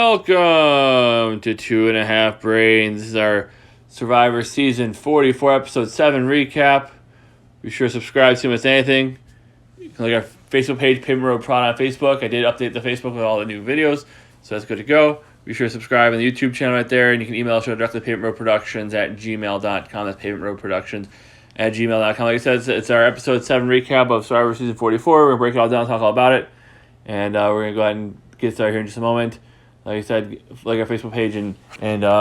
Welcome to 2.5 Brains. This is our Survivor Season 44, Episode 7 recap. Be sure to subscribe to miss anything. You can look at our Facebook page, Pavement Road Prod on Facebook. I did update the Facebook with all the new videos, so that's good to go. Be sure to subscribe on the YouTube channel right there, and you can email us directly to pavementroadproductions@gmail.com. That's pavementroadproductions@gmail.com. Like I said, it's our Episode 7 recap of Survivor Season 44. We're going to break it all down, talk all about it, and we're going to go ahead and get started here in just a moment. Like I said, like our Facebook page and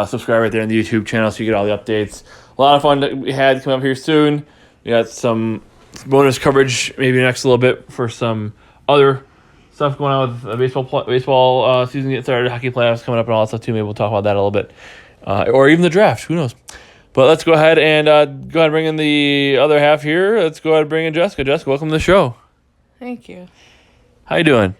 subscribe right there on the YouTube channel so you get all the updates. A lot of fun that we had coming up here soon. We got some bonus coverage maybe next little bit for some other stuff going on with the baseball season getting started, hockey playoffs coming up and all that stuff too. Maybe we'll talk about that a little bit. Or even the draft, who knows. But let's go ahead and bring in the other half here. Let's go ahead and bring in Jessica. Jessica, welcome to the show. Thank you. How you doing?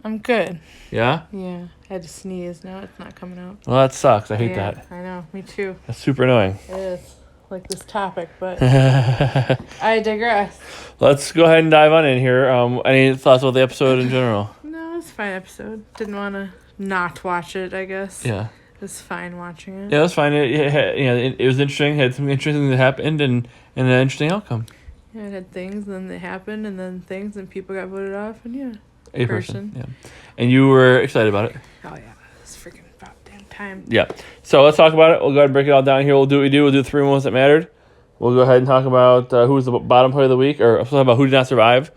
I'm good. Yeah? Yeah. I had to sneeze. Now it's not coming out. Well, that sucks. I hate that. I know. Me too. That's super annoying. It is. Like this topic, but I digress. Let's go ahead and dive on in here. Any thoughts about the episode in general? No, it's a fine episode. Didn't want to not watch it, I guess. Yeah. It was fine watching it. Yeah, it was fine. It was interesting. It had some interesting things that happened and an interesting outcome. Yeah, it had things, and then they happened, and then things, and people got voted off, and yeah. A person. Yeah. And you were excited about it. Oh, yeah. It's freaking about damn time. Yeah. So let's talk about it. We'll go ahead and break it all down here. We'll do what we do. We'll do the 3 moments that mattered. We'll go ahead and talk about who was the bottom player of the week, or talk about who did not survive.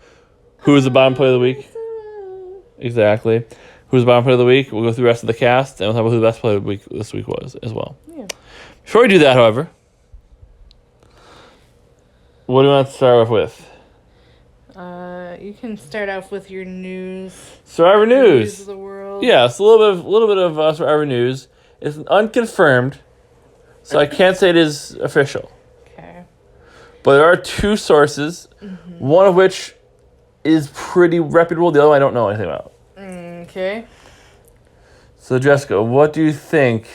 Who was the bottom player of the week? Exactly. Who's the bottom player of the week? We'll go through the rest of the cast, and we'll talk about who the best player of the week this week was as well. Yeah. Before we do that, however, what do you want to start off with? You can start off with your news. Survivor news. Of the world. Yes, a little bit of Survivor news. It's unconfirmed, so I can't say it is official. Okay. But there are 2 sources, one of which is pretty reputable. The other one I don't know anything about. Okay. So, Jessica, what do you think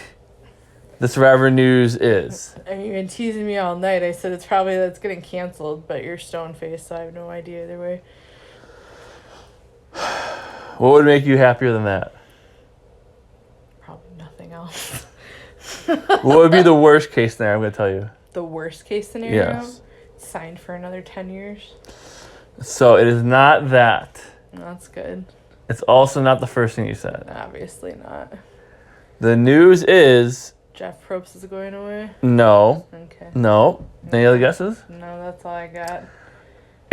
the Survivor news is? I mean, you've been teasing me all night. I said it's probably that's getting canceled, but you're stone-faced, so I have no idea either way. What would make you happier than that? Probably nothing else. What would be the worst case scenario? I'm going to tell you. The worst case scenario? Yes. Signed for another 10 years? So it is not that. That's good. It's also not the first thing you said. Obviously not. The news is... Jeff Probst is going away? No. Okay. No. Any other guesses? No, that's all I got.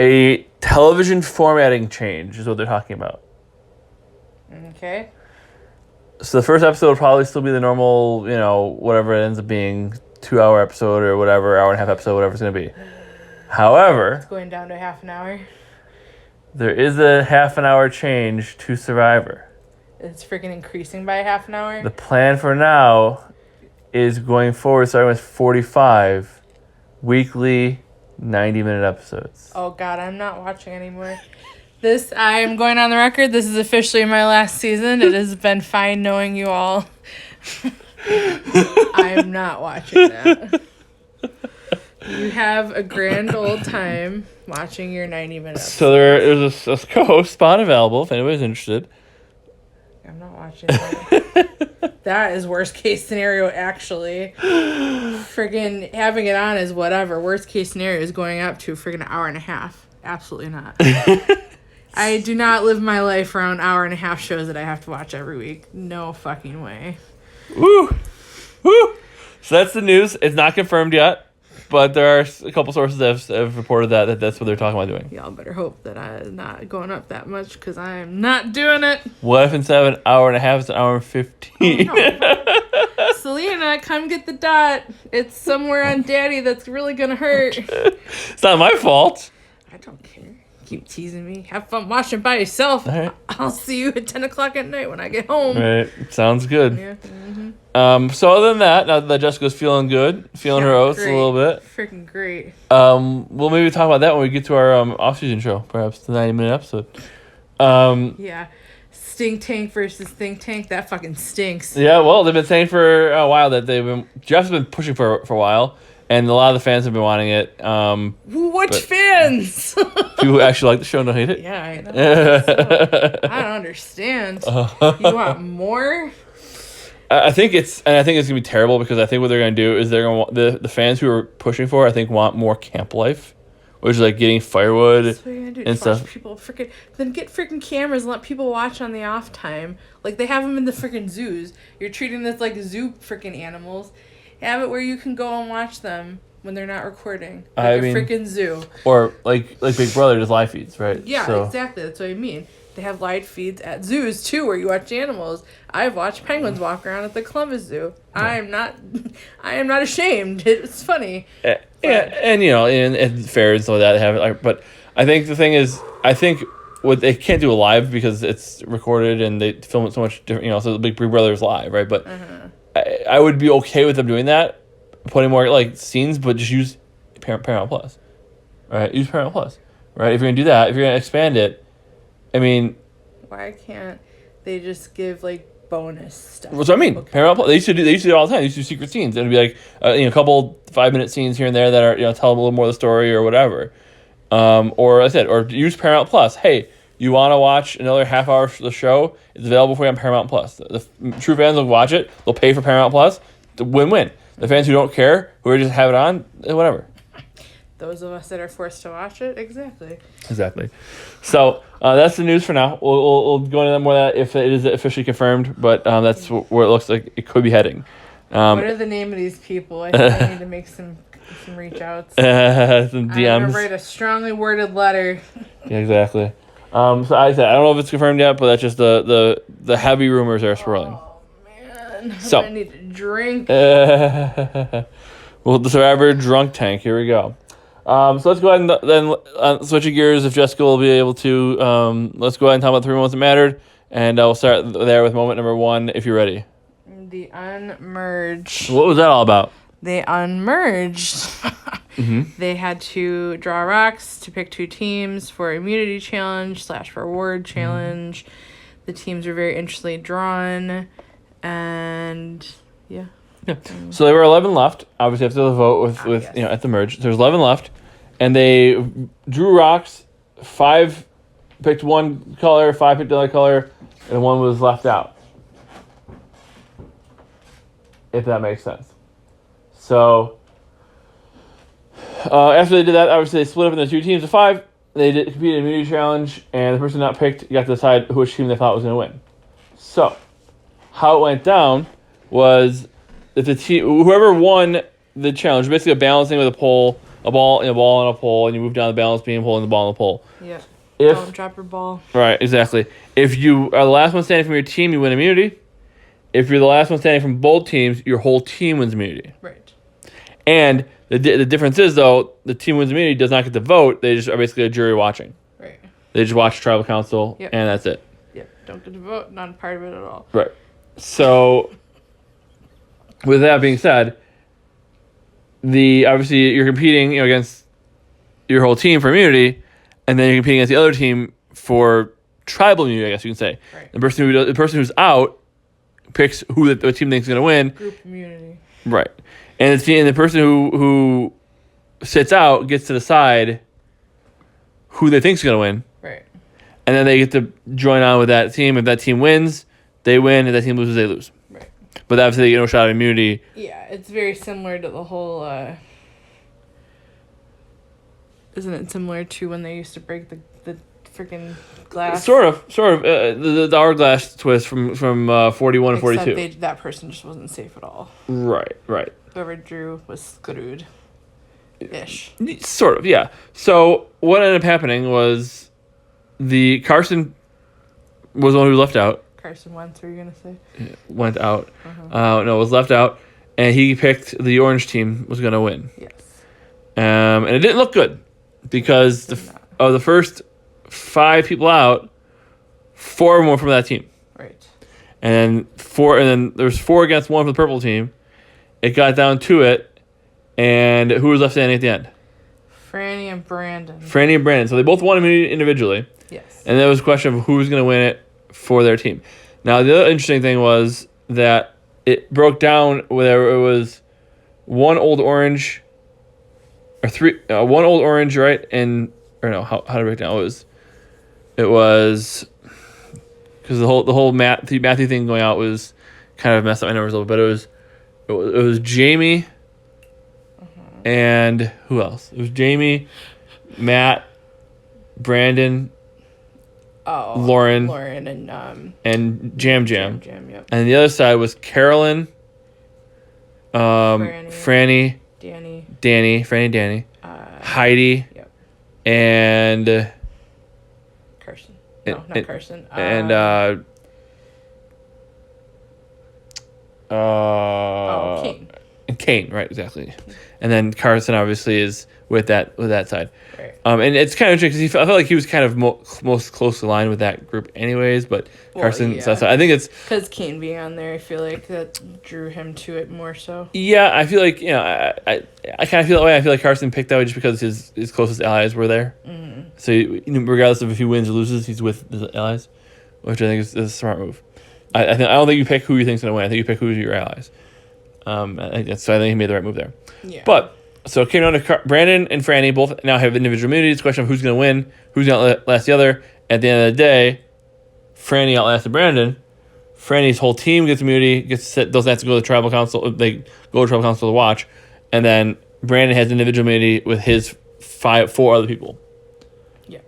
A television formatting change is what they're talking about. Okay. So the first episode will probably still be the normal, whatever it ends up being, 2-hour episode or whatever, hour and a half episode, whatever it's going to be. However... It's going down to half an hour. There is a half an hour change to Survivor. It's freaking increasing by half an hour? The plan for now is going forward, starting with 45 weekly 90-minute episodes. Oh, God, I'm not watching anymore. I am going on the record. This is officially my last season. It has been fine knowing you all. I am not watching that. You have a grand old time watching your 90-minute episode. So there is a co-host spot available if anybody's interested. I'm not watching that. That is worst case scenario, actually. Friggin' having it on is whatever. Worst case scenario is going up to friggin' an hour and a half. Absolutely not. I do not live my life around hour and a half shows that I have to watch every week. No fucking way. Woo! Woo! So that's the news. It's not confirmed yet, but there are a couple sources that have reported that that's what they're talking about doing. Y'all better hope that I'm not going up that much, because I am not doing it. What if instead of an hour and a half, it's an hour and 15? Oh, no. Selena, come get the dot. It's somewhere on Daddy that's really going to hurt. It's not my fault. I don't care. Keep teasing me. Have fun watching by yourself. All right. I'll see you at 10 o'clock at night when I get home. Right. Sounds good. Yeah. Mm-hmm. So other than that, now that Jessica's feeling good, feeling her oats a little bit. Freaking great. We'll maybe talk about that when we get to our off-season show, perhaps the 90-minute episode. Yeah. Stink Tank versus Think Tank. That fucking stinks. Yeah, well, they've been saying for a while that Jeff's been pushing for a while. And a lot of the fans have been wanting it. Which fans? People who actually like the show and don't hate it. Yeah, I know. So, I don't understand. You want more I think it's gonna be terrible because I think what they're gonna do is they're gonna want the fans who are pushing for it, I think want more camp life, which is like getting firewood That's what you're gonna do. and Just watch stuff. people then get freaking cameras and let people watch on the off time. Like they have them in the freaking zoos. You're treating this like zoo freaking animals. Have it where you can go and watch them when they're not recording. Like I a mean- freaking zoo. Or like Big Brother does live feeds, right? Yeah, So, exactly. That's what I mean. They have live feeds at zoos too, where you watch animals. I've watched penguins walk around at the Columbus Zoo. I am not ashamed. It's funny. Yeah, and and fairs and stuff like that they have it. Like, but I think the thing is, what they can't do it live because it's recorded and they film it so much different. So the Big Brother is live, right? But I would be okay with them doing that, putting more like scenes, but just use Paramount Plus, right? Use Paramount Plus, right? If you're gonna do that, if you're gonna expand it, I mean, Why can't they just give like bonus stuff? what's what I mean? Okay. Paramount Plus. They used to do it all the time. They used to do secret scenes. It'd be like a couple 5-minute scenes here and there that are tell a little more of the story or whatever. Or I said, or use Paramount Plus. Hey, you want to watch another half hour of the show? It's available for you on Paramount Plus. The true fans will watch it. They'll pay for Paramount Plus. The win-win. The fans who don't care, who just have it on, whatever. Those of us that are forced to watch it, exactly. Exactly. So that's the news for now. We'll go into more of that if it is officially confirmed, but that's where it looks like it could be heading. What are the name of these people? I think I need to make some reach outs. Some I'm gonna DMs. write a strongly worded letter. Yeah, exactly. So I said I don't know if it's confirmed yet, but that's just the heavy rumors are swirling. Oh man, So- I need to drink. Well, the Survivor drunk tank. Here we go. So let's go ahead and then switching gears. If Jessica will be able to, let's go ahead and talk about the 3 moments that mattered, and we'll start there with moment number 1. If you're ready. The unmerge. What was that all about? They unmerged. They had to draw rocks to pick 2 teams for immunity challenge / reward challenge. The teams were very interestingly drawn, and yeah. So there were 11 left. Obviously, after the vote with yes. at the merge, there's 11 left, and they drew rocks. 5 picked one color, 5 picked another color, and 1 was left out. If that makes sense. So after they did that, obviously they split up into 2 teams of 5. They competed in an immunity challenge, and the person not picked got to decide which team they thought was going to win. So how it went down was that the team, whoever won the challenge, basically a balancing with a pole, a ball and a pole, and you move down the balance beam pole and the ball and the pole. Yeah. If Don't drop your ball. right, exactly. If you are the last one standing from your team, you win immunity. If you're the last one standing from both teams, your whole team wins immunity. Right. And the difference is, though, the team wins immunity does not get to vote. They just are basically a jury watching. Right. They just watch tribal council, Yep. and that's it. Yeah. Don't get to vote. Not a part of it at all. Right. So, with that being said, obviously you're competing against your whole team for immunity, and then you're competing against the other team for tribal immunity, I guess you can say. Right. The person who's out picks who the team thinks is going to win. Group immunity. Right. And the person who sits out gets to decide who they think is going to win. Right. And then they get to join on with that team. If that team wins, they win. If that team loses, they lose. Right. But obviously they get no shot at immunity. Yeah, it's very similar to the whole. Isn't it similar to when they used to break the freaking glass? Sort of. The hourglass twist from 41 and 42. Except that person just wasn't safe at all. Right. Whoever drew was screwed. Ish. Sort of, yeah. So what ended up happening was Carson was the one who was left out. Carson Wentz, were you gonna say? Went out. Was left out. And he picked the orange team was going to win. Yes. And it didn't look good because of the first 5 people out, 4 of them were from that team. Right. And then there's 4 against 1 for the purple team. It got down to it, and who was left standing at the end? Franny and Brandon. Franny and Brandon. So they both won immunity individually, Yes. and there was a question of who was going to win it for their team. Now, the other interesting thing was that it broke down whether it was 1 old orange or 3, 1 old orange, right? How to break down? It was because the whole Matthew thing going out was kind of messed up my numbers a little bit. It was Jamie and who else? It was Jamie, Matt, Brandon, Lauren, and Jam. Yep. And the other side was Carolyn, Franny, Danny, Heidi, yep. and Carson. No, not Carson. And Kane. And Kane, right, exactly. And then Carson obviously is with that side. Right. And it's kind of interesting because I felt like he was kind of most closely aligned with that group anyways, but Carson, yeah. so I think it's... Because Kane being on there, I feel like that drew him to it more so. Yeah, I feel like, I kind of feel that way. I feel like Carson picked that way just because his closest allies were there. Mm-hmm. So regardless of if he wins or loses, he's with his allies, which I think is a smart move. I don't think you pick who you think's going to win. I think you pick who's your allies. So I think he made the right move there. Yeah. But... So it came down to Brandon and Franny both now have individual immunity. It's a question of who's going to win, who's going to outlast the other. At the end of the day, Franny outlasted Brandon. Franny's whole team gets immunity, doesn't have to go to the tribal council. They go to tribal council to watch. And then Brandon has individual immunity with his 4 other people. Yeah.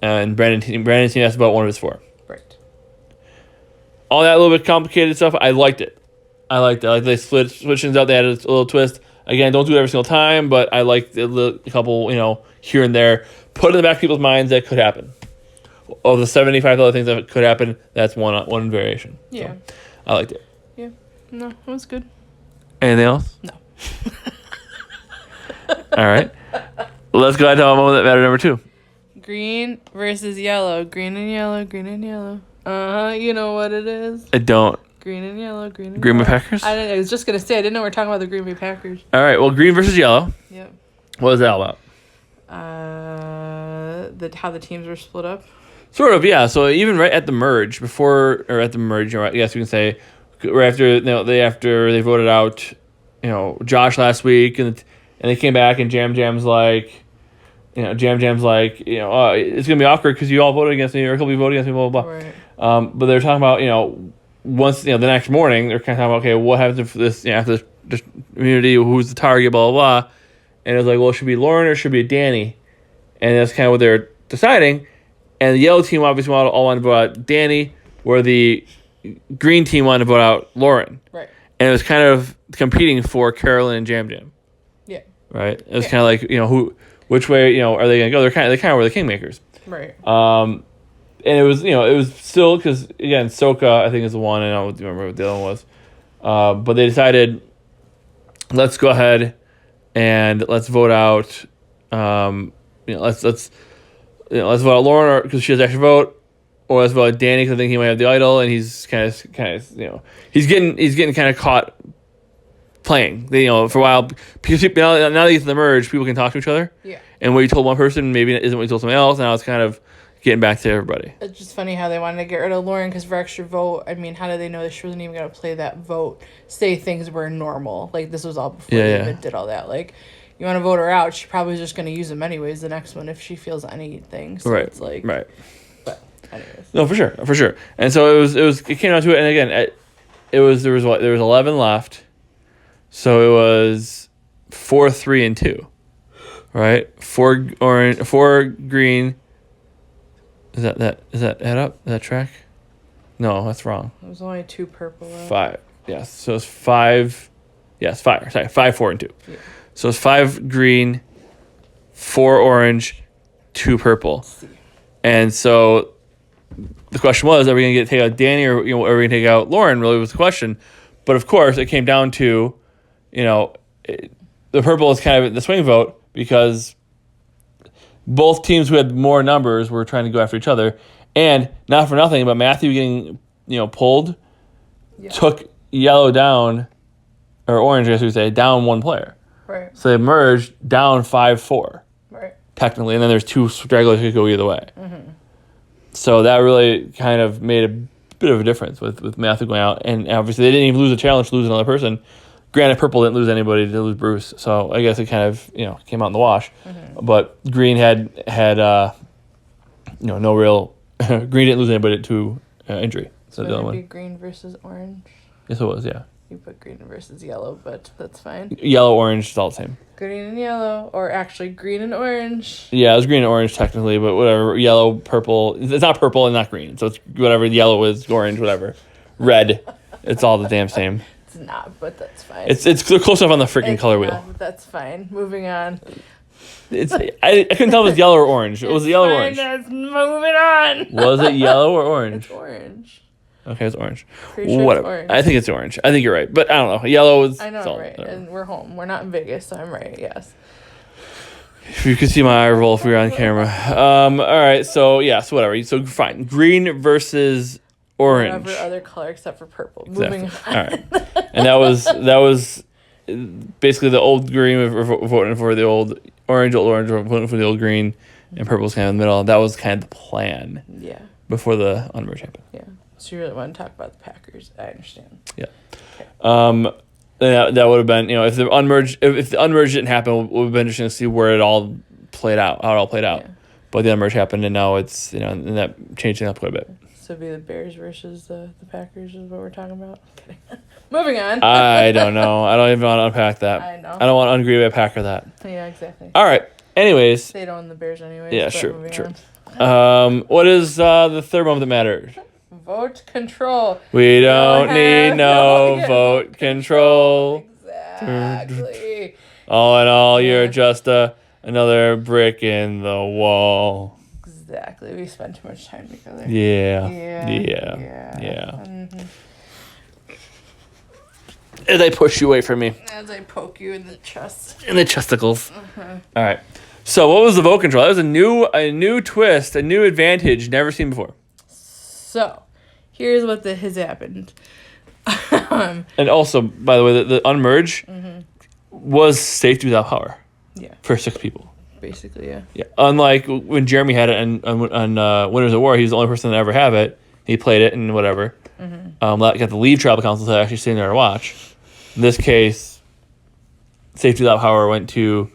And Brandon's team has about one of his 4. Right. All that little bit complicated stuff, I liked it. Like they switched things out. They had a little twist. Again, don't do it every single time, but I like a couple, here and there. Put in the back of people's minds that could happen. Of the 75 other things that could happen, that's one variation. Yeah. So, I liked it. Yeah. No, it was good. Anything else? No. All right. Let's go ahead to our moment that mattered number 2. Green versus yellow. Green and yellow. You know what it is. I don't. Green and yellow. Green Bay Packers? I was just going to say, I didn't know we were talking about the Green Bay Packers. All right, well, green versus yellow. Yep. What is that all about? How the teams were split up. Sort of, yeah. So even right at the merge, I guess you can say, right after they voted out, Josh last week, and they came back, and Jam's like, it's gonna be awkward because you all voted against me, or he'll be voting against me, blah blah blah. Right. But they're talking about, once the next morning, they're kind of talking about, okay, what happens if this after this immunity, who's the target, blah blah blah, and it was like, well, it should be Lauren or it should be Danny, and that's kind of what they're deciding. And the yellow team obviously all wanted to vote out Danny, where the green team wanted to vote out Lauren. Right. And it was kind of competing for Carolyn and Jam. Yeah. Right. It was kind of like which way are they gonna go? They kind of were the kingmakers. Right. And it was still because again Soka I think is the one, and I don't remember what the other one was. But they decided, let's go ahead and let's vote out. Let's vote out Lauren because she has extra vote, or let's vote out Danny because I think he might have the idol, and he's kind of he's getting kind of caught playing. For a while because now that he's in the merge, people can talk to each other. Yeah. And what you told one person maybe isn't what you told somebody else. Now it's kind of getting back to everybody. It's just funny how they wanted to get rid of Lauren because for extra vote. I mean, how did they know that she wasn't even going to play that vote? Say things were normal. Like, this was all before they even did all that. Like, you want to vote her out, she probably is just going to use them anyways the next one if she feels anything. So right. It's like... Right. But, anyways. No, for sure. And so it came down to it, and again, there was 11 left. So it was 4, 3, and 2. Right? 4 orange, 4 green. Is that add up? Is that track? No, that's wrong. There was only 2 purple left. 5. Yes. So it's 5. Yes, 5. Sorry, 5, 4, and 2. Yeah. So it's 5 green, 4 orange, 2 purple. And so the question was, are we going to take out Danny or are we going to take out Lauren? Really was the question. But of course, it came down to, the purple is kind of the swing vote because both teams who had more numbers were trying to go after each other. And not for nothing, but Matthew getting, pulled took yellow down, or orange, I guess we say, down 1 player. Right. So they merged down 5-4. Right. Technically, and then there's 2 stragglers who could go either way. Mm-hmm. So that really kind of made a bit of a difference with Matthew going out. And obviously, they didn't even lose a challenge to lose another person. Granted, purple didn't lose anybody to lose Bruce. So I guess it kind of, came out in the wash. Mm-hmm. But green had no real... green didn't lose anybody to injury. So So the other it would one. be green versus orange. Yes, it was. Yeah. You put green versus yellow, but that's fine. Yellow, orange, it's all the same. Green and yellow, or actually green and orange. Yeah, it was green and orange technically, but whatever. Yellow, purple. It's not purple and not green, so it's whatever. Yellow is orange, whatever. Red. It's all the damn same. It's not, but that's fine. It's close enough on the freaking color wheel. But that's fine. Moving on. I couldn't tell if it was yellow or orange. It was yellow or orange. Moving on. Was it yellow or orange? It's orange. Okay, it's orange. Pretty sure Whatever. it's orange. I think it's orange. I think you're right, but I don't know. Yellow is. I know all, I'm right, whatever. and we're home. We're not in Vegas, so I'm right. Yes. You could see my eye roll if we were on camera. All right, so yeah, so whatever. So fine. Green versus orange. Whatever other color except for purple. Exactly. Moving on. All right. And that was basically the old green were voting for the old orange were voting for the old green, and purple's kind of in the middle. That was kind of the plan Yeah. before the unmerge happened. Yeah. So you really want to talk about the Packers? I understand. Yeah. That would have been, if the unmerge didn't happen, it would have been interesting to see where it all played out, how it all played out. Yeah. But the unmerge happened, and now it's, and that changed things up quite a bit. So it'd be the Bears versus the Packers is what we're talking about. Kidding. Moving on. I don't know. I don't even want to unpack that. I know. I don't want to agree with Packer that. Yeah, exactly. All right. Anyways. They don't own the Bears anyways. Yeah, but sure, moving sure. on. What is the third moment that mattered? Vote control. We don't need no Yeah, vote control. Exactly. All in all, you're Yeah. just another brick in the wall. Exactly. We spend too much time together. Yeah. Yeah. As I push you away from me. As I poke you in the chest. In the chesticles. All right. So what was the vote control? That was a new twist, a new advantage never seen before. So, here's what has happened. And also, by the way, the unmerge was safety without power. Yeah. For 6 people. Basically, yeah. Yeah. Unlike when Jeremy had it on Winners of War, he was the only person to ever have it. He played it and whatever. Got to leave tribal council to actually sitting there to watch. In this case, safety without power went to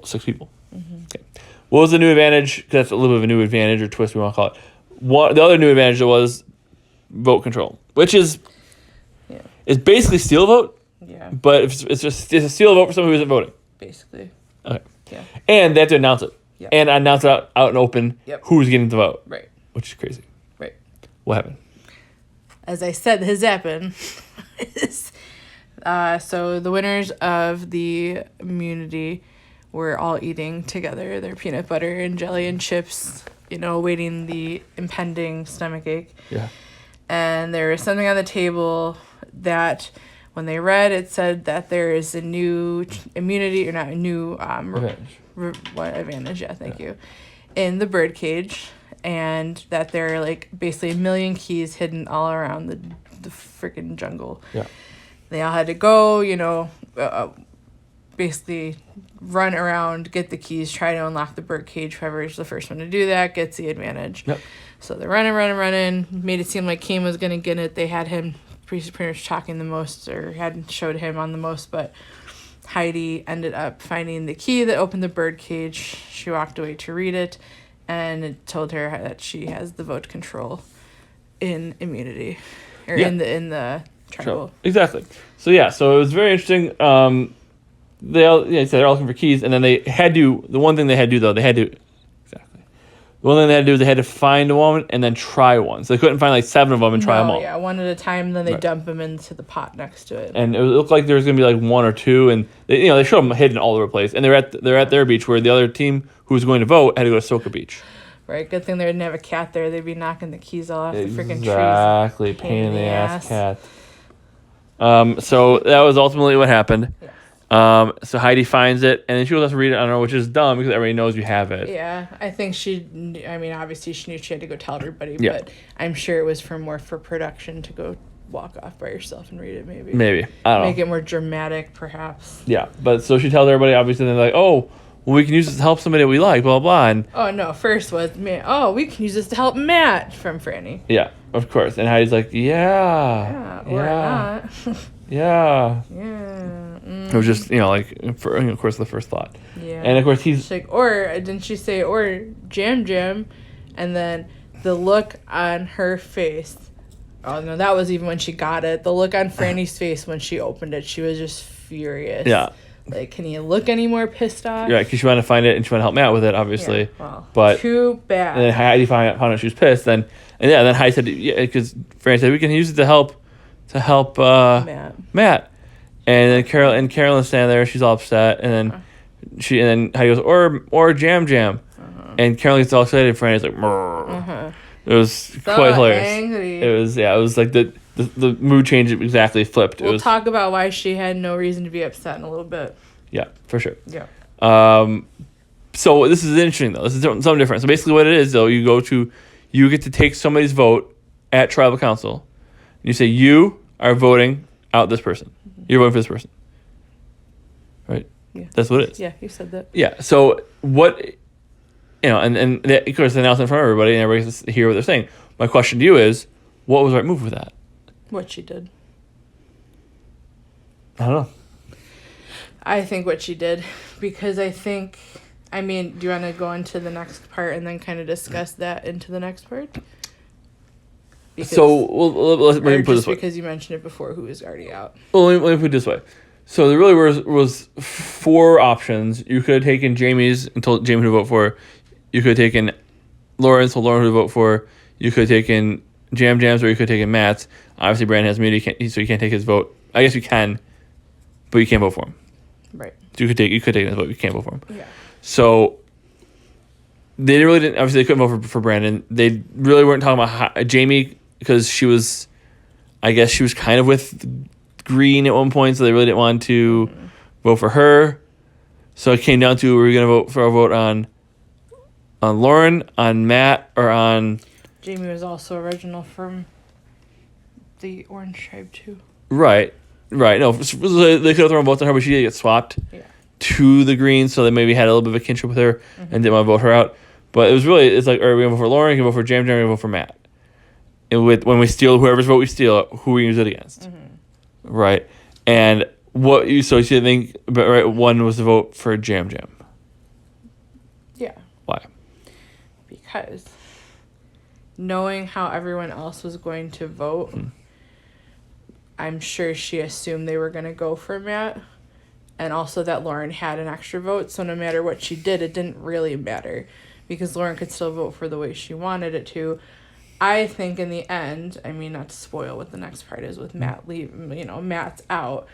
6 people. Okay. What was the new advantage? 'Cause that's a little bit of a new advantage or twist we want to call it. The other new advantage was vote control, which is basically steal a vote, Yeah. but it's a steal a vote for someone who isn't voting. Basically. Okay. Yeah. And they have to announce it. Yeah. And announce it out and open who's getting the vote. Right. Which is crazy. Right. What happened? As I said, has happened. So the winners of the immunity were all eating together their peanut butter and jelly and chips, awaiting the impending stomachache. Yeah. And there was something on the table that when they read, it said that there is a new immunity, or not a new Advantage. Advantage, thank you, in the bird cage, and that there are basically 1 million keys hidden all around the freaking jungle. Yeah. They all had to go, basically run around, get the keys, try to unlock the bird cage. Whoever is the first one to do that gets the advantage. Yep. So they're running, made it seem like Kane was going to get it. They had him pretty much talking the most, or hadn't showed him on the most, but Heidi ended up finding the key that opened the bird cage. She walked away to read it, and it told her that she has the vote control in immunity, or in the tribal. Sure. Exactly. So it was very interesting. They're all looking for keys, and then they had to. The one thing they had to do though, they had to. The one thing they had to do is they had to find a one and then try one. So they couldn't find 7 of them and try them all. Yeah, one at a time. Then they dump them into the pot next to it. And it looked like there was gonna be 1 or 2, and they showed them hidden all over the place. And they're at their beach, where the other team who was going to vote had to go to Soka Beach. Right. Good thing they didn't have a cat there. They'd be knocking the keys all off the freaking trees. Exactly. Pain in the ass cat. So that was ultimately what happened. Yeah. So Heidi finds it, and then she goes to read it on her, which is dumb because everybody knows you have it. Yeah, I think obviously she knew she had to go tell everybody, Yeah. but I'm sure it was more for production to go walk off by yourself and read it, maybe. Maybe. I don't know. Make it more dramatic, perhaps. Yeah, but so she tells everybody, obviously, and they're like, oh, well, we can use this to help somebody that we like, blah, blah, and Oh, no, first was, we can use this to help Matt from Franny. yeah, of course. And Heidi's like, Yeah, or not. yeah. Yeah. It was just, of course, the first thought. Yeah. And, of course, he's... She's like, didn't she say, or Jam Jam? And then the look on her face, Oh no, that was even when she got it. The look on Franny's face when she opened it, she was just furious. Yeah. Like, can you look any more pissed off? Yeah, because she wanted to find it and she wanted to help Matt with it, obviously. Yeah, well, but too bad. And then Heidi found out she was pissed. Then Heidi said, yeah, because Franny said we can use it to help Matt. And then Carolyn's standing there, she's all upset, and then Heidi goes, or Jam Jam. And Carolyn gets all excited. Franny's like, It was so quite hilarious. Angry. It was like the mood change exactly flipped. We'll talk about why she had no reason to be upset in a little bit. Yeah, for sure. Yeah. So this is interesting though. This is something different. So basically, what it is though, you get to take somebody's vote at tribal council. You say you are voting out this person. You're voting for this person. Right. Yeah. That's what it is. Yeah, you said that. Yeah. So what? And of course they announce in front of everybody, and everybody gets to hear what they're saying. My question to you is, what was the right move with that? What she did. I don't know. I think what she did, because I mean, do you want to go into the next part and then kind of discuss that into the next part? Because, let me put it this way. Because you mentioned it before, who is already out. Well, let me put it this way. So there really was 4 options. You could have taken Jamie's and told Jamie who to vote for. You could have taken Lauren, so Lauren who to vote for. You could have taken Jam Jam's, or you could have taken Matt's. Obviously, Brandon has immunity, so you can't take his vote. I guess you can, but you can't vote for him. Right. You could take his vote, but you can't vote for him. Yeah. So they really didn't. Obviously, they couldn't vote for Brandon. They really weren't talking about Jamie because she was kind of with Green at one point, so they really didn't want to vote for her. So it came down to, were we going to vote for a vote on Lauren, on Matt, or on... Jamie was also original from the Orange Tribe, too. Right. No, they could have thrown votes on her, but she did get swapped to the Greens, so they maybe had a little bit of a kinship with her and didn't want to vote her out. But it's like, all right, we're going to vote for Lauren, we can vote for Jam Jam, we can vote for Matt. And when we steal, whoever's vote we steal, who are we going to use it against? Right. And you think, but right, one was the vote for Jam Jam. Yeah. Why? Because knowing how everyone else was going to vote, I'm sure she assumed they were going to go for Matt, and also that Lauren had an extra vote, so no matter what she did, it didn't really matter, because Lauren could still vote for the way she wanted it to. I think in the end, I mean, not to spoil what the next part is with Matt Matt's out.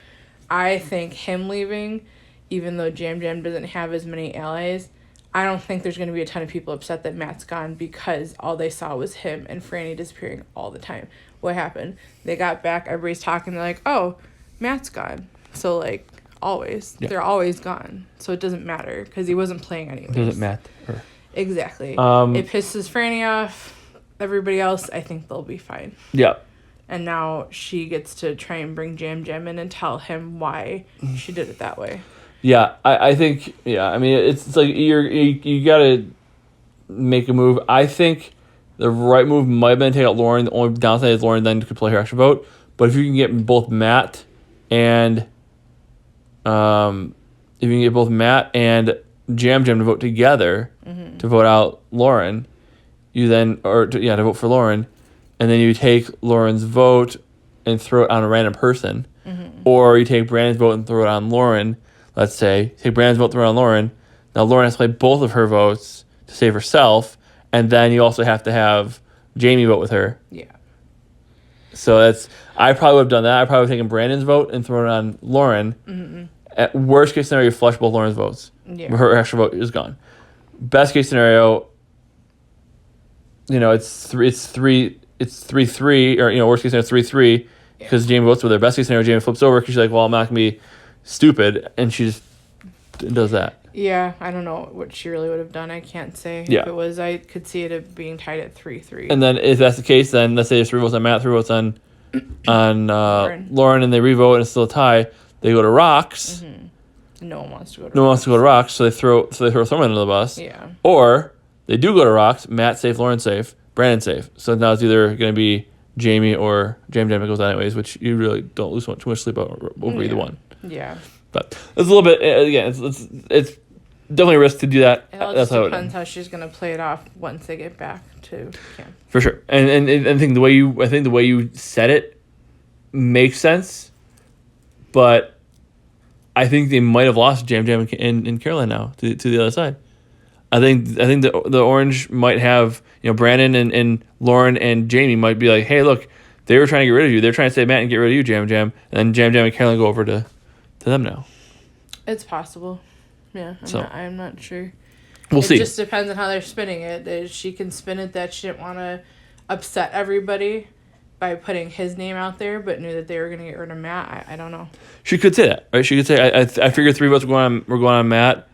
I think him leaving, even though Jam Jam doesn't have as many allies, I don't think there's going to be a ton of people upset that Matt's gone, because all they saw was him and Franny disappearing all the time. What happened? They got back, everybody's talking, they're like, oh, Matt's gone. So, like, always. Yeah. They're always gone. So it doesn't matter, because he wasn't playing anyways. Doesn't matter. Exactly. It pisses Franny off. Everybody else, I think they'll be fine. Yeah. And now she gets to try and bring Jam Jam in and tell him why she did it that way. Yeah, I think, I mean, it's like you got to make a move. I think the right move might have been to take out Lauren. The only downside is Lauren then could play her extra vote. But if you can get both Matt and Jam Jam to vote together to vote out Lauren, to vote for Lauren, and then you take Lauren's vote and throw it on a random person, or you take Brandon's vote and throw it on Lauren. Let's say take Brandon's vote, throw it on Lauren. Now Lauren has to play both of her votes to save herself, and then you also have to have Jamie vote with her. Yeah. So I probably would have done that. I probably would have taken Brandon's vote and thrown it on Lauren. At worst case scenario, you flush both Lauren's votes. Yeah. Her extra vote is gone. Best case scenario, it's 3-3, or worst case scenario 3-3 because Jamie votes with her. Best case scenario, Jamie flips over because she's like, well, I'm not gonna be stupid, and she just does that. Yeah, I don't know what she really would have done. I can't say. Yeah. If it was, I could see it being tied at 3-3. And then if that's the case, then let's say there's 3 votes on Matt, 3 votes on Lauren, and they revote and it's still a tie. They go to rocks. No one wants to go to. No one wants to go to rocks, so they throw someone under the bus. Yeah. Or they do go to rocks. Matt safe, Lauren safe, Brandon safe. So now it's either going to be Jamie or Jam Jam that goes anyways, which you really don't lose too much sleep over either one. Yeah. But it's a little bit, again, it's definitely a risk to do that. It all That's just how it depends how she's gonna play it off once they get back to camp. for sure. And I think the way you said it makes sense, but I think they might have lost Jam Jam and Caroline now to the other side. I think the Orange might have, Brandon and Lauren and Jamie might be like, hey, look, they were trying to get rid of you. They're trying to save Matt and get rid of you, Jam Jam. And then Jam Jam and Caroline go over to them now. It's possible. Yeah, I'm not sure. We'll see. It just depends on how they're spinning it. She can spin it that she didn't want to upset everybody by putting his name out there, but knew that they were going to get rid of Matt. I don't know. She could say that, right? She could say, I figured 3 votes were going on Matt.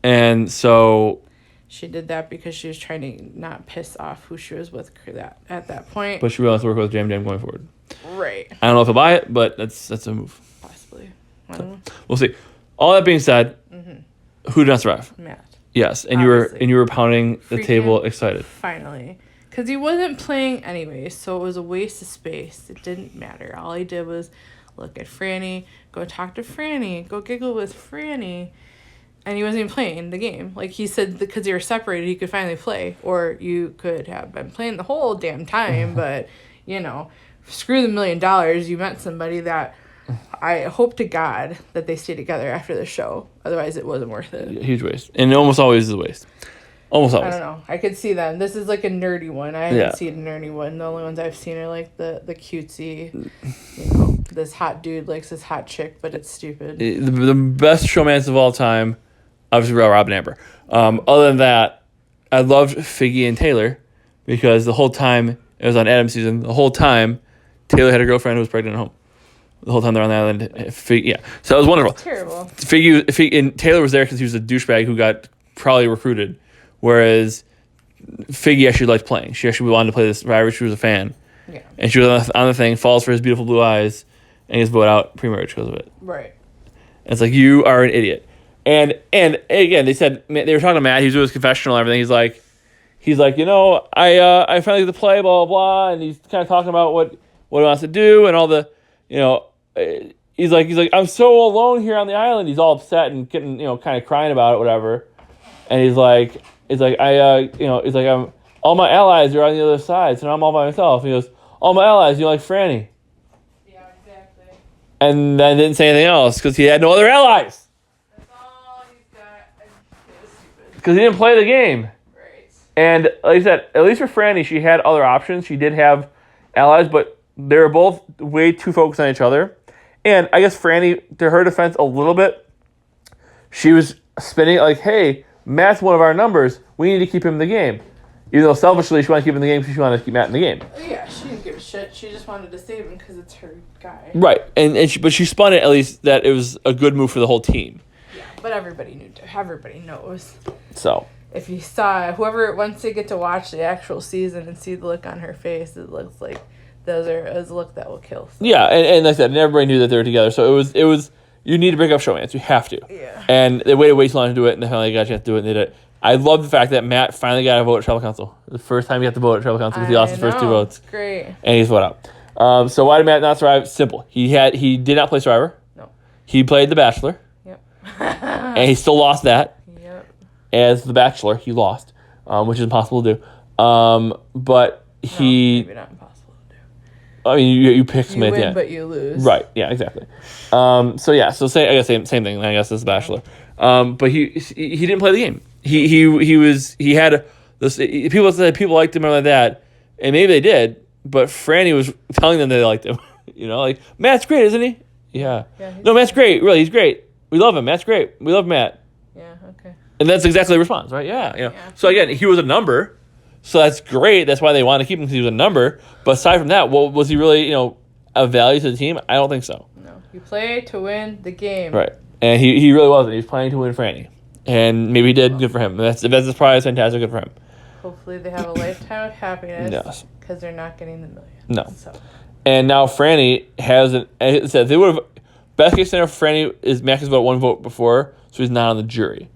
And so she did that because she was trying to not piss off who she was with at that point. But she realized to work with Jam Jam going forward. Right. I don't know if I'll buy it, but that's a move. Possibly. I don't know. We'll see. All that being said, who did not survive? Matt. Yes, and Obviously. you were pounding the Freaking table excited. Finally. Because he wasn't playing anyway, so it was a waste of space. It didn't matter. All he did was look at Franny, go talk to Franny, go giggle with Franny. And he wasn't even playing the game. Like he said, because they were separated, he could finally play. Or you could have been playing the whole damn time, but, screw the $1 million. You met somebody that I hope to God that they stay together after the show. Otherwise, it wasn't worth it. Huge waste. And it almost always is a waste. Almost always. I don't know. I could see them. This is like a nerdy one. I haven't seen a nerdy one. The only ones I've seen are like the cutesy, this hot dude likes this hot chick, but it's stupid. The best showmance of all time, obviously Rob and Amber. Other than that, I loved Figgy and Taylor because the whole time, it was on Adam's season, the whole time, Taylor had a girlfriend who was pregnant at home. The whole time they're on the island. So it was wonderful. It's terrible. Figgy, and Taylor was there because he was a douchebag who got probably recruited. Whereas Figgy actually liked playing. She actually wanted to play this Survivor. She was a fan. Yeah. And she was on the thing, falls for his beautiful blue eyes, and gets voted out pre-marriage because of it. Right. And it's like, you are an idiot. And again, they were talking to Matt. He was doing his confessional and everything. He's like, I finally get to play, blah, blah, blah. And he's kind of talking about what he wants to do and all the, he's like, I'm so alone here on the island. He's all upset and getting, kind of crying about it, whatever. And he's like, I'm all my allies are on the other side, so now I'm all by myself. He goes, all my allies, like Franny. Yeah, exactly. And then didn't say anything else because he had no other allies. That's all he's got. It's stupid. Because he didn't play the game. Right. And like I said, at least for Franny, she had other options. She did have allies, but they were both way too focused on each other. And I guess Franny, to her defense a little bit, she was spinning it like, hey, Matt's one of our numbers. We need to keep him in the game. Even though selfishly she wanted to keep him in the game because she wanted to keep Matt in the game. Yeah, she didn't give a shit. She just wanted to save him because it's her guy. Right. But she spun it at least that it was a good move for the whole team. Yeah, but everybody knew. Everybody knows. So. If you saw once they get to watch the actual season and see the look on her face, it looks like is a look that will kill. Yeah, and like I said, everybody knew that they were together. So it was you need to break up showmance. You have to. Yeah. And they waited way too long to do it, and they finally got a chance to do it, and they did it. I love the fact that Matt finally got a vote at Tribal Council. The first time he got to vote at Tribal Council because he lost his first 2 votes. Great. And he's voted out. So why did Matt not survive? Simple. He did not play Survivor. No. He played The Bachelor. Yep. And he still lost that. Yep. As The Bachelor, he lost, which is impossible to do. But he... Maybe not impossible to do. I mean, you pick somebody You win, at the end. but you lose. Right. Yeah. Exactly. So same thing. I guess as The Bachelor. But he didn't play the game. He had this. People said people liked him or like that, and maybe they did. But Franny was telling them they liked him. Like Matt's great, isn't he? Yeah. No, Matt's great. Really, he's great. We love him. Matt's great. We love Matt. Yeah. Okay. And that's exactly the response, right? Yeah. So again, he was a number. So that's great. That's why they wanted to keep him because he was a number. But aside from that, was he really, of value to the team? I don't think so. No. You play to win the game. Right. And he really wasn't. He was playing to win Franny. And maybe he did. Good for him. That's the prize. Fantastic. Good for him. Hopefully they have a lifetime of happiness. Yes. Because they're not getting the $1 million. No. So. And now Franny has it said they would have best case scenario for Franny is Max has about 1 vote before, so he's not on the jury.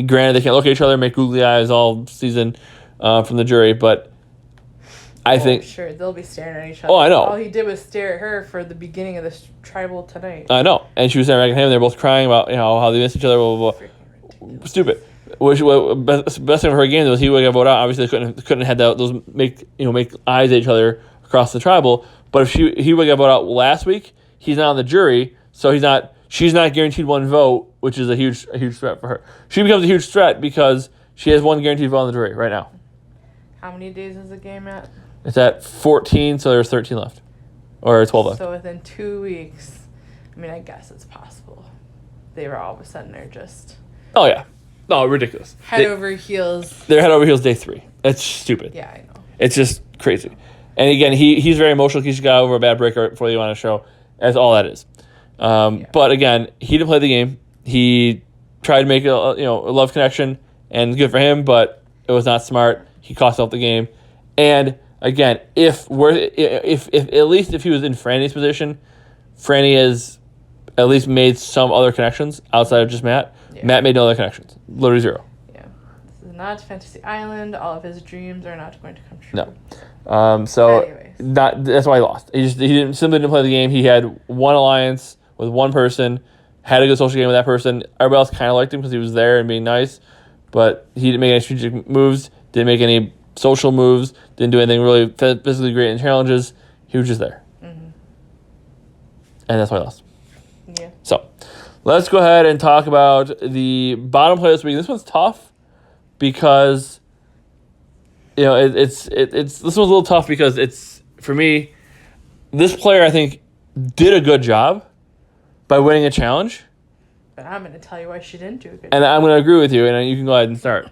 Granted, they can't look at each other, make googly eyes all season from the jury, but I think sure they'll be staring at each other. Oh, I know. All he did was stare at her for the beginning of this tribal tonight. I know, and she was staring back at him. They're both crying about how they miss each other. Blah blah blah. stupid. Which best thing for her game though was he would get voted out. Obviously, they couldn't have those make eyes at each other across the tribal. But if he would get voted out last week, he's not on the jury, so she's not guaranteed one vote, which is a huge threat for her. She becomes a huge threat because she has one guaranteed vote on the jury right now. How many days is the game at? It's at 14, so there's 13 left, or 12 left. So within 2 weeks, I mean, I guess it's possible. They were all of a sudden they're just. Oh yeah. No, ridiculous. Head over heels. They're head over heels day 3. That's stupid. Yeah, I know. It's just crazy. And again, he's very emotional. He just got over a bad breakup before you want to show. That's all that is. But again, he didn't play the game. He tried to make a love connection, and good for him. But it was not smart. He cost himself the game. And again, if at least if he was in Franny's position, Franny has at least made some other connections outside of just Matt. Yeah. Matt made no other connections. Literally zero. Yeah. This is not Fantasy Island. All of his dreams are not going to come true. No. That's why he lost. He simply didn't play the game. He had one alliance with one person, had a good social game with that person. Everybody else kind of liked him because he was there and being nice, but he didn't make any strategic moves, didn't make any social moves, didn't do anything really physically great in challenges. He was just there. Mm-hmm. And that's why he lost. Yeah. So, let's go ahead and talk about the bottom player this week. This one's tough because this one's a little tough because it's, for me, this player I think did a good job by winning a challenge. But I'm going to tell you why she didn't do a good job. And I'm going to agree with you, and you can go ahead and start.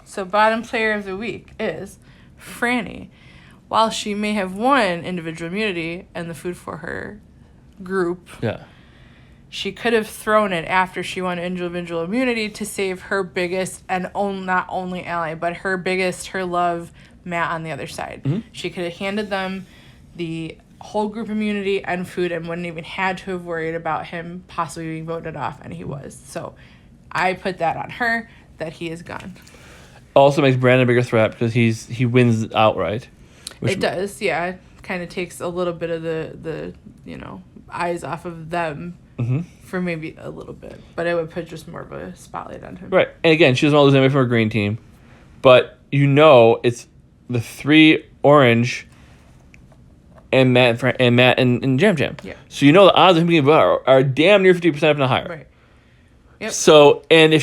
So bottom player of the week is Franny. While she may have won individual immunity and the food for her group, she could have thrown it after she won individual immunity to save her biggest and not only ally, but her love, Matt, on the other side. Mm-hmm. She could have handed them the whole group immunity and food and wouldn't even had to have worried about him possibly being voted off, and he was. So I put that on her, that he is gone. Also makes Brandon a bigger threat because he wins outright. It does, yeah. Kind of takes a little bit of the eyes off of them for maybe a little bit. But it would put just more of a spotlight on him. Right. And again, she doesn't want to lose anybody from her green team. But it's the 3 orange and Matt and Jam Jam. Yeah. So the odds of him getting voted are damn near 50%, if not higher. Right. Yep. So, and if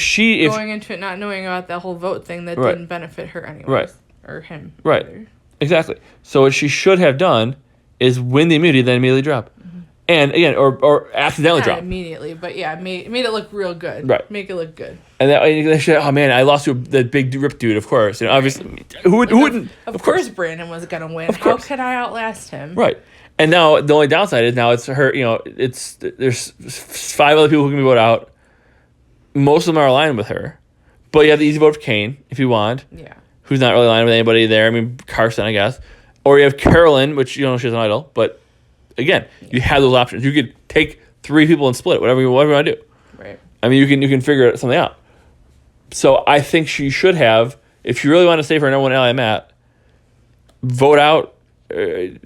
going into it not knowing about that whole vote thing that didn't benefit her anyways. Right. Or him. Right. Either. Exactly. So what she should have done is win the immunity, then immediately drop. Mm-hmm. And again, or accidentally not drop. Immediately, but yeah, made it look real good. Right. Make it look good. And oh man, I lost to the big rip dude, of course. Obviously, who wouldn't? Of course Brandon was going to win. How could I outlast him? Right. And now the only downside is now it's her, there's 5 other people who can be voted out. Most of them are aligned with her. But you have the easy vote for Kane, if you want. Yeah. Who's not really aligned with anybody there. I mean, Carson, I guess. Or you have Carolyn, which, she's an idol. But, again, you have those options. You could take 3 people and split it, whatever you want to do. Right. I mean, you can figure something out. So I think she should have, if you really want to save her number 1 ally, Matt, vote out, win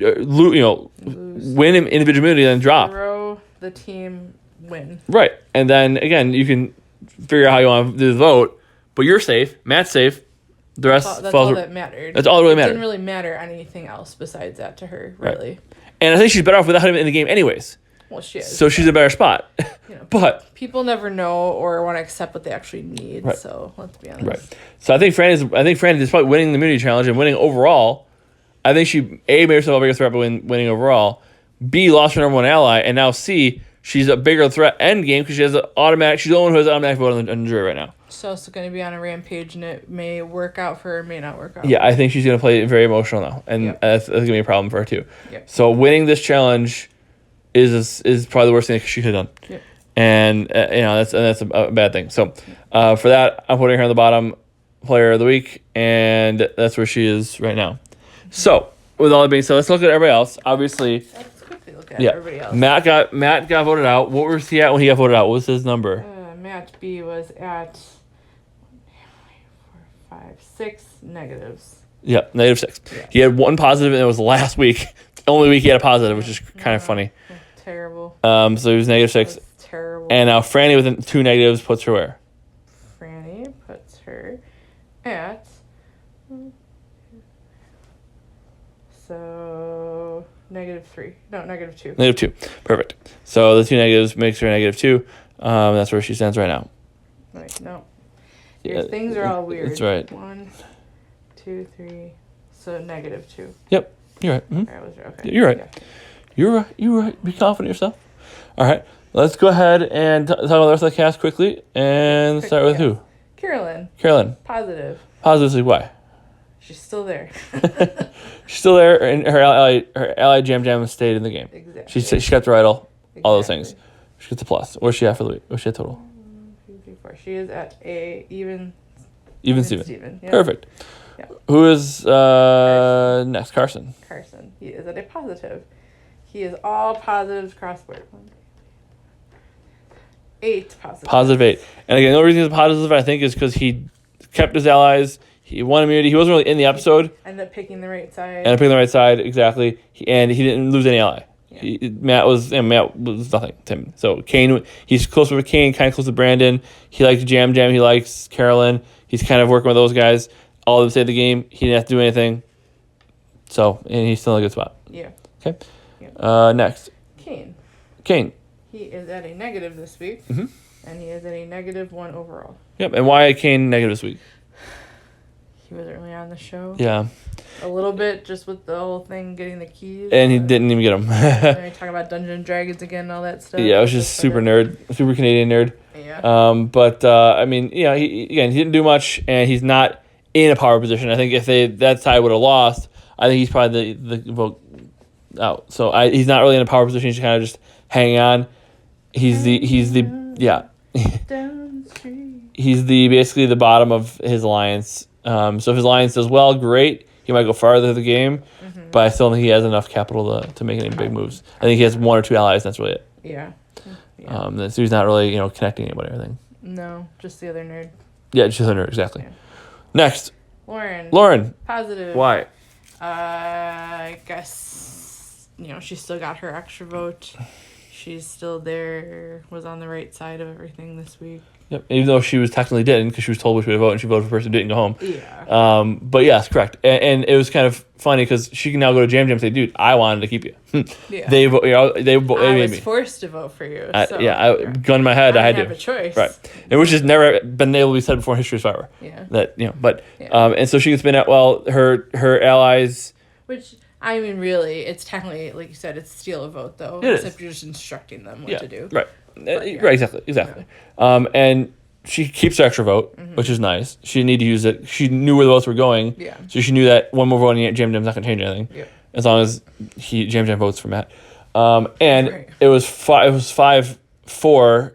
individual immunity, then drop. Throw the team, win. Right. And then, again, you can figure out how you want to do the vote. But you're safe. Matt's safe. The rest that's all that mattered. That's all that really mattered. It didn't really matter anything else besides that to her, really. Right. And I think she's better off without him in the game anyways. Well, she is. So she's in a better spot. But people never know or want to accept what they actually need. Right. So let's be honest. Right. So I think Franny, despite winning the immunity challenge and winning overall, I think she made herself a bigger threat by winning overall. B, lost her number 1 ally, and now C, she's a bigger threat end game because she's the only one who has an automatic vote on the jury right now. So it's going to be on a rampage, and it may work out for her, may not work out. Yeah, I think she's going to play very emotional now, and that's going to be a problem for her too. Yep. So winning this challenge is probably the worst thing she could have done. Yep. And that's a bad thing. So for that, I'm putting her on the bottom player of the week, and that's where she is right now. So with all that being said, let's look at everybody else. Obviously, let's quickly look at everybody else. Matt got voted out. What was he at when he got voted out? What was his number? Matt B was at 4, 5, 6 negatives. Yep, -6. Yeah. He had 1 positive, and it was last week. The only week he had a positive, which is kind of funny. Terrible. So he was -6. Terrible. And now Franny with 2 negatives puts her where? Franny at. So -3. No, -2. -2. Perfect. So the two negatives makes her -2. That's where she stands right now. Wait, no. Your things are all weird. That's right. 1, 2, 3. So -2. Yep. You're right. Mm-hmm. I was okay. You're right. Yeah. You're right. You're right. Be confident in yourself. All right. Let's go ahead and talk about the rest of the cast quickly and start with who? Carolyn. Carolyn. Positive. Positively, why? She's still there. She's still there, and her ally Jam Jam stayed in the game. Exactly. She got the riddle, all those Exactly. things. She gets a plus. What's she at for the week? What's she at total? 1, 2, 3, 4. She is at a even Steven. Yeah. Perfect. Yeah. Who is next? Carson. Carson. He is at a positive. He is all positives across the board. 8 positives. Positive 8. And again, the only reason he's positive, I think, is because he kept his allies. He won immunity. He wasn't really in the episode. Ended up picking the right side. And picking the right side, exactly. And he didn't lose any ally. Yeah. Matt was nothing to him. So Kane, he's close with Kane, kind of close with Brandon. He likes Jam Jam. He likes Carolyn. He's kind of working with those guys. All of them saved the game. He didn't have to do anything. So, and he's still in a good spot. Yeah. Okay. Yeah. Next. Kane. He is at a negative this week. Mhm. And he is at a -1 overall. Yep. And why Kane negative this week? He wasn't really on the show. Yeah. A little bit, just with the whole thing, getting the keys. And he didn't even get them. And we talk about Dungeons and Dragons again and all that stuff. Yeah, it was just super Canadian nerd. Yeah. But I mean, he didn't do much, and he's not in a power position. I think if that side would have lost, I think he's probably the vote out. So he's not really in a power position. He's kind of just hanging on. He's the Down the street. he's basically the bottom of his alliance. So if his alliance does well, great. He might go farther in the game, but I still don't think he has enough capital to make any big moves. I think he has 1 or 2 allies, and that's really it. Yeah. So he's not really connecting anybody or anything. No, just the other nerd. Yeah, just under exactly. Yeah. Next, Lauren. Positive. Why? Why? I guess, she still got her extra vote. She's still there, was on the right side of everything this week. Yep. Even though she was technically didn't, because she was told which way to vote, and she voted for the person who didn't go home. Yeah. But yes, correct. And it was kind of funny because she can now go to Jam Jam and say, "Dude, I wanted to keep you." Yeah. They I made was me. forced to vote for you. Gun in my head, I had to. have a choice. Right. And which has never been able to be said before in history of Survivor. Yeah. And so she can spin out. Well, her allies. Which, I mean, really, it's technically, like you said, it's steal a vote, though. It except is. you're just instructing them what to do. Right. yeah. Right. Exactly. And she keeps her extra vote, which is nice. She didn't need to use it. She knew where the votes were going. Yeah. So she knew that one more vote in Jam Jam's not going to change anything. Yeah. As long as Jam Jam votes for Matt. And Right. it was 5-4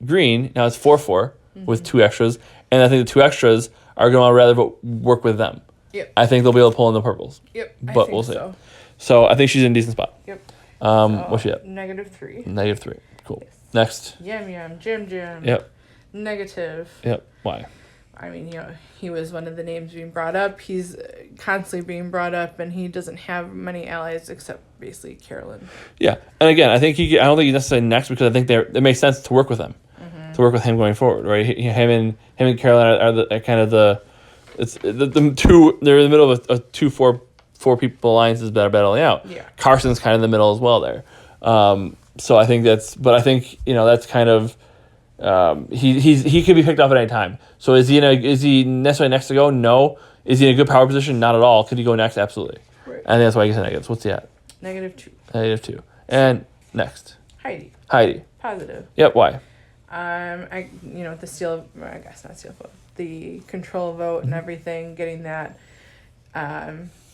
green. Now it's 4-4 with 2 extras. And I think the 2 extras are going to rather work with them. Yep. I think they'll be able to pull in the purples. Yep. But we'll see. So I think she's in a decent spot. Yep. What's she at? -3. -3. Cool. Yes. Next. Yum Yum. Jim Jim. Yep. Negative. Yep. Why? I mean, he was one of the names being brought up. He's constantly being brought up, and he doesn't have many allies except basically Carolyn. Yeah, and again, I don't think he's necessarily next because I think it makes sense to work with him, to work with him going forward, right? Him and Carolyn are kind of the two. They're in the middle of a 2-4 people alliances that are battling out. Yeah. Carson's kind of in the middle as well there. So I think that's kind of. He could be picked up at any time. So is he necessarily next to go? No. Is he in a good power position? Not at all. Could he go next? Absolutely. Right. I think that's why he gets a negatives. What's he at? -2. -2. And next. Heidi. Positive. Yep. Why? The steal. I guess not steal vote. The control vote and everything. Getting that.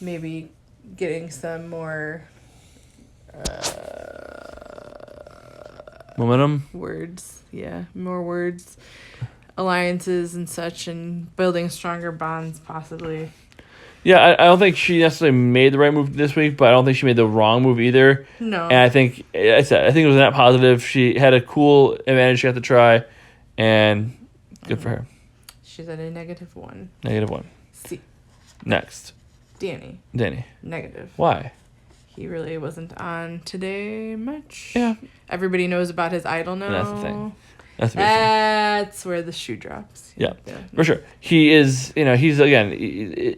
Maybe getting some more. Momentum. Words. Yeah, more words. Alliances and such, and building stronger bonds, possibly. Yeah, I don't think she necessarily made the right move this week, but I don't think she made the wrong move either. No. And I think it was a net positive. She had a cool advantage she had to try, and good for her. She's at a -1. -1. C. Next. Danny. Negative. Why? He really wasn't on today much. Yeah. Everybody knows about his idol now. And that's the thing. That's the biggest thing. That's where the shoe drops. Yeah, for sure. He is, he's, again,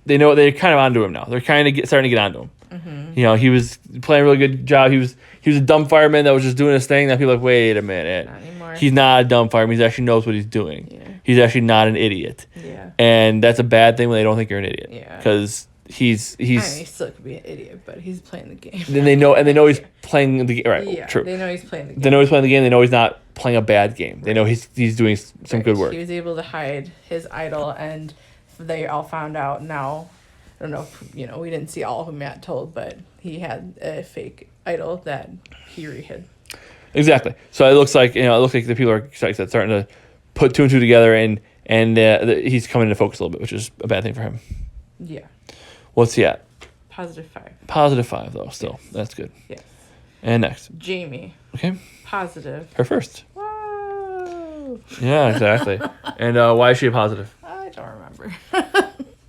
they know they're kind of onto him now. They're kind of starting to get onto him. Mm-hmm. He was playing a really good job. He was a dumb fireman that was just doing his thing. That people are like, wait a minute. Not anymore. He's not a dumb fireman. He actually knows what he's doing. Yeah. He's actually not an idiot. Yeah. And that's a bad thing when they don't think you're an idiot. Yeah. Because he's. I mean, he still could be an idiot, but he's playing the game. Then they know he's playing the game. Right. Yeah. True. They know he's playing the game. They know he's playing the game. They know he's not playing a bad game. They know he's doing some good work. He was able to hide his idol, and they all found out now. I don't know if, we didn't see all of them Matt told, but he had a fake idol that he rehid. Exactly. So it looks like the people are starting to put two and two together, and he's coming into focus a little bit, which is a bad thing for him. Yeah. What's he at? +5. +5 though. Still, that's good. Yes. And next, Jamie. okay, Positive. her first. Whoa. Yeah, exactly. And why is she a positive? I don't remember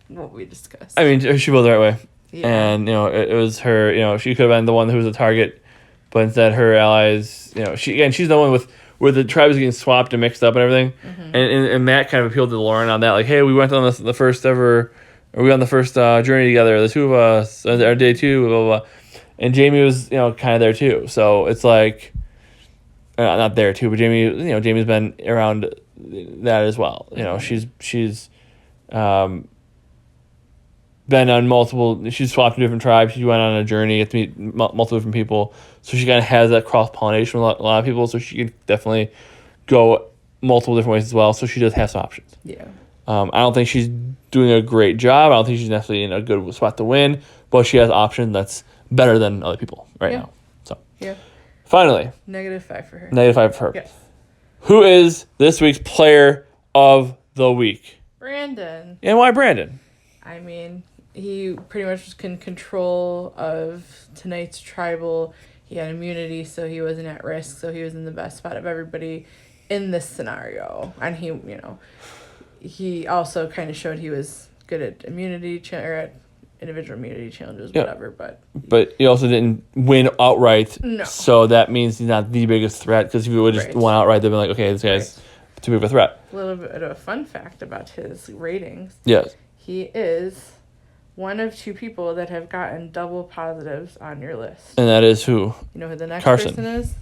what we discussed. I mean, she was the right way, Yeah. and it was her. She could have been the one who was a target, but instead her allies. She's the one where the tribes getting swapped and mixed up and everything. Mm-hmm. And Matt kind of appealed to Lauren on that, like, hey, we went on the first ever, or we on the first journey together, the two of us, our day 2, blah, blah, blah. And Jamie was, kind of there too. So it's like, not there too, but Jamie's been around that as well. She's been on multiple, she's swapped to different tribes. She went on a journey to meet multiple different people. So she kind of has that cross-pollination with a lot of people. So she can definitely go multiple different ways as well. So she does have some options. Yeah. I don't think she's doing a great job. I don't think she's necessarily in a good spot to win. But she has option that's better than other people right now. So Yeah. finally, -5 for her. -5 for her. Yes. Who is this week's player of the week? Brandon. And why Brandon? I mean, he pretty much was in control of tonight's tribal. He had immunity, so he wasn't at risk. So he was in the best spot of everybody in this scenario. And he also kind of showed he was good at or at individual immunity challenges, Yeah. whatever. But he also didn't win outright. No. So that means he's not the biggest threat. Because if he would have just Right. won outright, they'd been like, okay, this guy's too big of a threat. A little bit of a fun fact about his ratings. Yes. He is one of 2 people that have gotten double positives on your list. And that is who? You know who the next Carson. person is?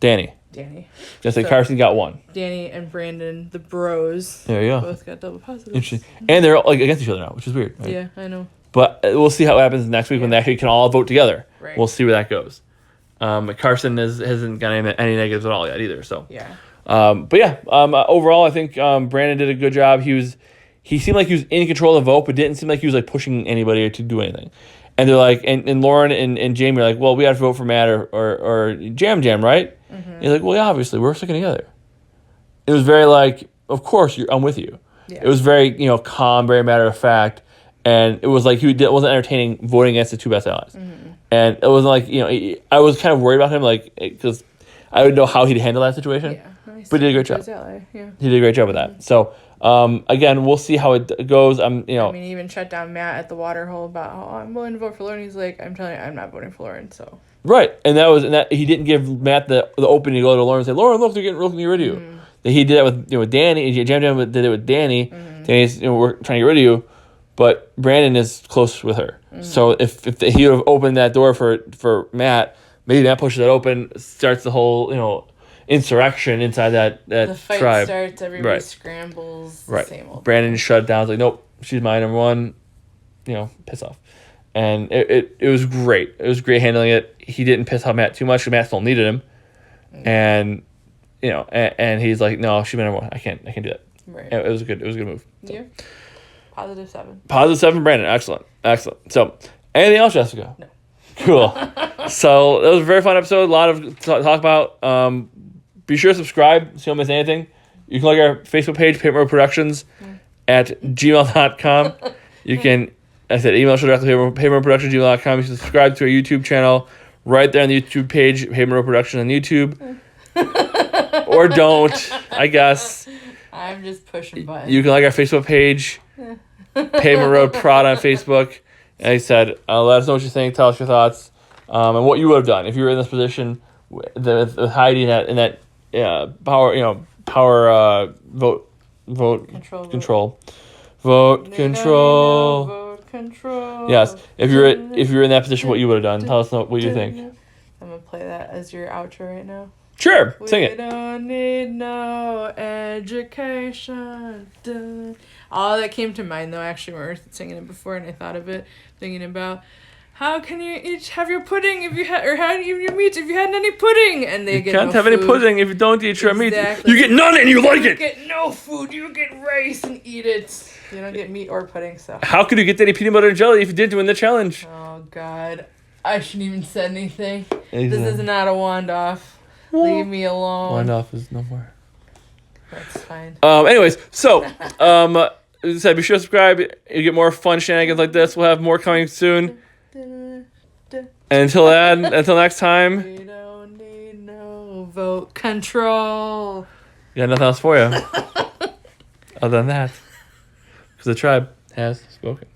Danny. Danny. Just like So- Carson got 1. Danny and Brandon, the bros, There you go. both got double positives. Interesting. And they're like against each other now, which is weird. Right? Yeah, I know. But we'll see how it happens next week when they actually can all vote together. Right. We'll see where that goes. Carson hasn't got any negatives at all yet either. So. Yeah. But yeah, overall, I think Brandon did a good job. He seemed like he was in control of the vote, but didn't seem like he was like pushing anybody to do anything. And they're like, and Lauren and Jamie are like, well, we have to vote for Matt or Jam, right? Mm-hmm. He's like, well, yeah, obviously, we're sticking together. It was very like, of course, I'm with you. Yeah. It was very, calm, very matter of fact. And it was like wasn't entertaining voting against the 2 best allies. Mm-hmm. And it wasn't like, I was kind of worried about him, like, because I would know how he'd handle that situation. Yeah. Nice. But he did a great job. Yeah. He did a great job with that. So, again, we'll see how it goes. I mean, he even shut down Matt at the water hole about how I'm willing to vote for Lauren. He's like, I'm telling you, I'm not voting for Lauren. So. Right, and that he didn't give Matt the opening to go to Lauren and say, Lauren, look, they're getting rid of you. Mm-hmm. He did that with Danny. Jam did it with Danny. Mm-hmm. Danny's we're trying to get rid of you, but Brandon is close with her. Mm-hmm. So if he would have opened that door for Matt, maybe Matt pushes that open, starts the whole insurrection inside that the fight tribe. Starts, everybody scrambles. Right. Same old. Brandon shut down. It's like, nope, she's my number one. Piss off. And it was great. It was great handling it. He didn't piss off Matt too much because Matt still needed him. Mm-hmm. And and he's like, no, she's my number one. I can't do that. Right. It was a good move. So. Yeah. +7. +7, Brandon. Excellent. So, anything else, Jessica? No. Cool. So that was a very fun episode. A lot of talk about. Be sure to subscribe so you don't miss anything. You can look at our Facebook page, Paper Productions, at gmail.com. You can, I said, email show directly to paperproductions@gmail.com. You can subscribe to our YouTube channel right there on the YouTube page, Paper Productions on YouTube. Or don't, I guess. I'm just pushing buttons. You can like our Facebook page, Pavement Road Prod on Facebook. And I said, let us know what you think. Tell us your thoughts and what you would have done if you were in this position with Heidi in that vote Control. control. Vote control. Vote control. Yes. If you're in that position, what you would have done? Tell us what you think. I'm gonna play that as your outro right now. Sure. Sing We it. don't need no education. Dun. All that came to mind though, actually, when we were singing it before, and I thought of it, thinking about how can you each have your pudding if you had, or how do you eat your meat if you hadn't any pudding? And they You get can't no have food. any pudding if you don't eat your meat. Exactly. You get none and you like You it. get no food. You get rice and eat it. You don't get meat or pudding. So. How could you get any peanut butter and jelly if you didn't win the challenge? Oh God, I shouldn't even said anything. Anything. This is not a wand off. Leave me alone. Wand off is no more. That's fine. Anyways, so as I said, be sure to subscribe. You get more fun shenanigans like this. We'll have more coming soon. And until next time, We don't need no vote control. got nothing else for you. Other than that, because the tribe has spoken.